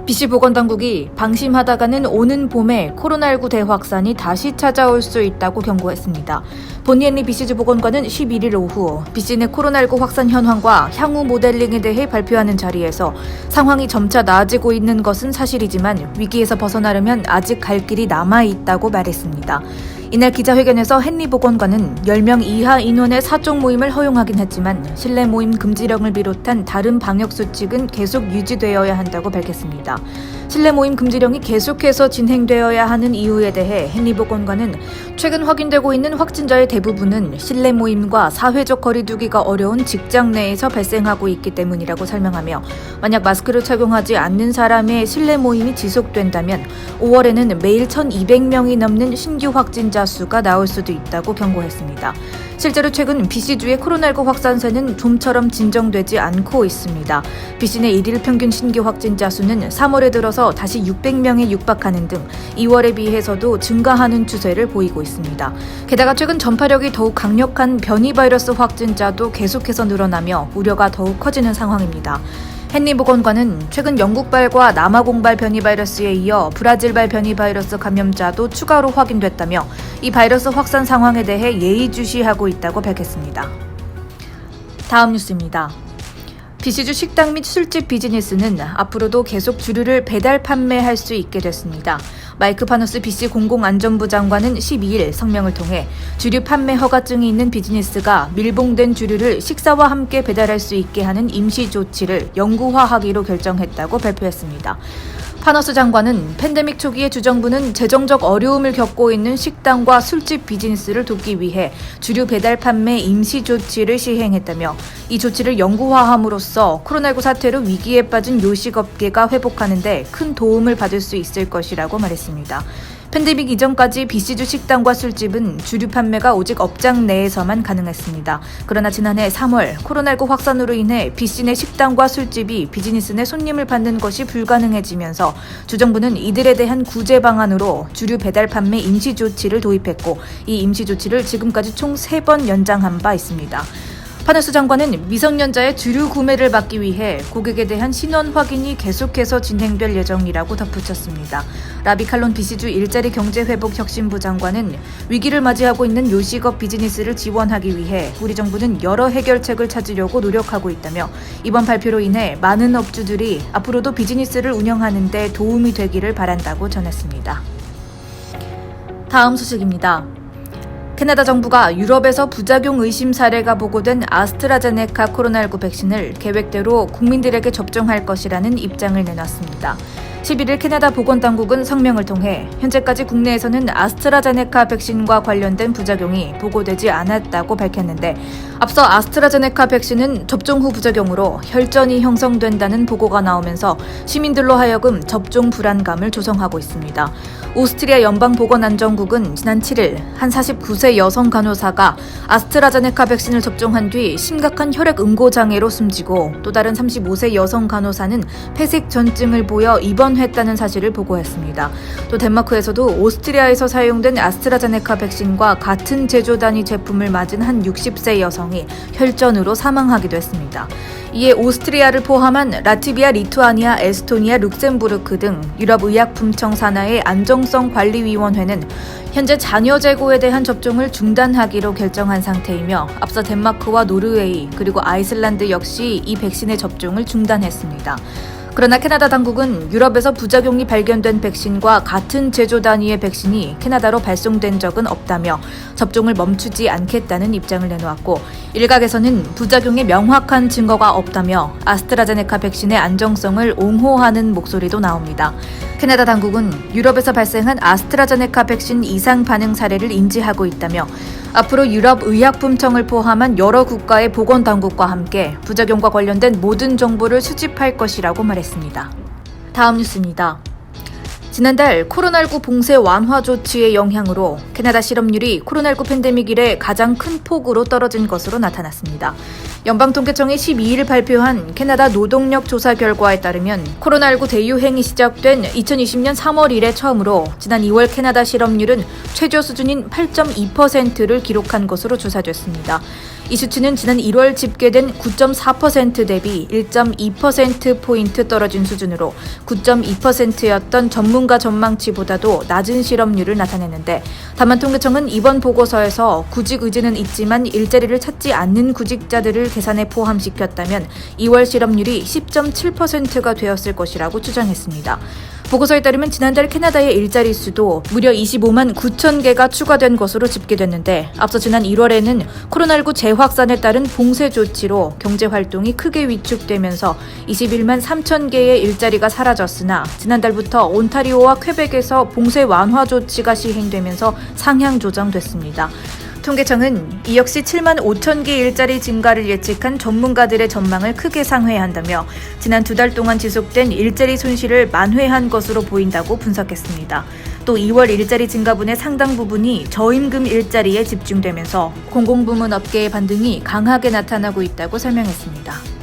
BC 보건당국이 방심하다가는 오는 봄에 코로나19 대확산이 다시 찾아올 수 있다고 경고했습니다. 본니앤리 BC주 보건관은 11일 오후 BC 내 코로나19 확산 현황과 향후 모델링에 대해 발표하는 자리에서 상황이 점차 나아지고 있는 것은 사실이지만 위기에서 벗어나려면 아직 갈 길이 남아있다고 말했습니다. 이날 기자회견에서 헨리 보건관은 10명 이하 인원의 사적 모임을 허용하긴 했지만 실내 모임 금지령을 비롯한 다른 방역 수칙은 계속 유지되어야 한다고 밝혔습니다. 실내 모임 금지령이 계속해서 진행되어야 하는 이유에 대해 헨리 보건관은 최근 확인되고 있는 확진자의 대부분은 실내 모임과 사회적 거리 두기가 어려운 직장 내에서 발생하고 있기 때문이라고 설명하며 만약 마스크를 착용하지 않는 사람의 실내 모임이 지속된다면 5월에는 매일 1,200명이 넘는 신규 확진자 수가 나올 수도 있다고 경고했습니다. 실제로 최근 BC주의 코로나19 확산세는 좀처럼 진정되지 않고 있습니다. BC 내 1일 평균 신규 확진자 수는 3월에 들어서 다시 600명에 육박하는 등 2월에 비해서도 증가하는 추세를 보이고 있습니다. 게다가 최근 전파력이 더욱 강력한 변이 바이러스 확진자도 계속해서 늘어나며 우려가 더욱 커지는 상황입니다. 헨리 보건관은 최근 영국발과 남아공발 변이 바이러스에 이어 브라질발 변이 바이러스 감염자도 추가로 확인됐다며 이 바이러스 확산 상황에 대해 예의주시하고 있다고 밝혔습니다. 다음 뉴스입니다. BC주 식당 및 술집 비즈니스는 앞으로도 계속 주류를 배달 판매할 수 있게 됐습니다. 마이크 파노스 BC 공공안전부 장관은 12일 성명을 통해 주류 판매 허가증이 있는 비즈니스가 밀봉된 주류를 식사와 함께 배달할 수 있게 하는 임시 조치를 영구화하기로 결정했다고 발표했습니다. 파너스 장관은 팬데믹 초기에 주정부는 재정적 어려움을 겪고 있는 식당과 술집 비즈니스를 돕기 위해 주류 배달 판매 임시 조치를 시행했다며 이 조치를 영구화함으로써 코로나19 사태로 위기에 빠진 요식업계가 회복하는 데 큰 도움을 받을 수 있을 것이라고 말했습니다. 팬데믹 이전까지 BC주 식당과 술집은 주류 판매가 오직 업장 내에서만 가능했습니다. 그러나 지난해 3월 코로나19 확산으로 인해 BC 내 식당과 술집이 비즈니스 내 손님을 받는 것이 불가능해지면서 주정부는 이들에 대한 구제 방안으로 주류 배달 판매 임시 조치를 도입했고 이 임시 조치를 지금까지 총 3번 연장한 바 있습니다. 파너스 장관은 미성년자의 주류 구매를 막기 위해 고객에 대한 신원 확인이 계속해서 진행될 예정이라고 덧붙였습니다. 라비 칼론 BC주 일자리 경제회복혁신부 장관은 위기를 맞이하고 있는 요식업 비즈니스를 지원하기 위해 우리 정부는 여러 해결책을 찾으려고 노력하고 있다며 이번 발표로 인해 많은 업주들이 앞으로도 비즈니스를 운영하는 데 도움이 되기를 바란다고 전했습니다. 다음 소식입니다. 캐나다 정부가 유럽에서 부작용 의심 사례가 보고된 아스트라제네카 코로나19 백신을 계획대로 국민들에게 접종할 것이라는 입장을 내놨습니다. 11일 캐나다 보건당국은 성명을 통해 현재까지 국내에서는 아스트라제네카 백신과 관련된 부작용이 보고되지 않았다고 밝혔는데 앞서 아스트라제네카 백신은 접종 후 부작용으로 혈전이 형성된다는 보고가 나오면서 시민들로 하여금 접종 불안감을 조성하고 있습니다. 오스트리아 연방보건안전국은 지난 7일 한 49세 여성 간호사가 아스트라제네카 백신을 접종한 뒤 심각한 혈액 응고 장애로 숨지고 또 다른 35세 여성 간호사는 폐색 전증을 보여 입원했다는 사실을 보고했습니다. 또 덴마크에서도 오스트리아에서 사용된 아스트라제네카 백신과 같은 제조 단위 제품을 맞은 한 60세 여성이 혈전으로 사망하기도 했습니다. 이에 오스트리아를 포함한 라트비아, 리투아니아, 에스토니아, 룩셈부르크 등 유럽의약품청 산하의 안정성관리위원회는 현재 잔여 재고에 대한 접종을 중단하기로 결정한 상태이며 앞서 덴마크와 노르웨이 그리고 아이슬란드 역시 이 백신의 접종을 중단했습니다. 그러나 캐나다 당국은 유럽에서 부작용이 발견된 백신과 같은 제조 단위의 백신이 캐나다로 발송된 적은 없다며 접종을 멈추지 않겠다는 입장을 내놓았고 일각에서는 부작용에 명확한 증거가 없다며 아스트라제네카 백신의 안정성을 옹호하는 목소리도 나옵니다. 캐나다 당국은 유럽에서 발생한 아스트라제네카 백신 이상 반응 사례를 인지하고 있다며 앞으로 유럽의약품청을 포함한 여러 국가의 보건당국과 함께 부작용과 관련된 모든 정보를 수집할 것이라고 말했습니다. 다음 뉴스입니다. 지난달 코로나19 봉쇄 완화 조치의 영향으로 캐나다 실업률이 코로나19 팬데믹 이래 가장 큰 폭으로 떨어진 것으로 나타났습니다. 연방통계청이 12일 발표한 캐나다 노동력 조사 결과에 따르면 코로나19 대유행이 시작된 2020년 3월 이래 처음으로 지난 2월 캐나다 실업률은 최저 수준인 8.2%를 기록한 것으로 조사됐습니다. 이 수치는 지난 1월 집계된 9.4% 대비 1.2%포인트 떨어진 수준으로 9.2%였던 전문가 전망치보다도 낮은 실업률을 나타내는데, 다만 통계청은 이번 보고서에서 구직 의지는 있지만 일자리를 찾지 않는 구직자들을 계산에 포함시켰다면 2월 실업률이 10.7%가 되었을 것이라고 추정했습니다. 보고서에 따르면 지난달 캐나다의 일자리 수도 무려 25만 9천 개가 추가된 것으로 집계됐는데, 앞서 지난 1월에는 코로나19 재확산에 따른 봉쇄 조치로 경제활동이 크게 위축되면서 21만 3천 개의 일자리가 사라졌으나, 지난달부터 온타리오와 퀘벡에서 봉쇄 완화 조치가 시행되면서 상향 조정됐습니다. 통계청은 이 역시 7만 5천 개 일자리 증가를 예측한 전문가들의 전망을 크게 상회한다며 지난 2달 동안 지속된 일자리 손실을 만회한 것으로 보인다고 분석했습니다. 또 2월 일자리 증가분의 상당 부분이 저임금 일자리에 집중되면서 공공부문 업계의 반등이 강하게 나타나고 있다고 설명했습니다.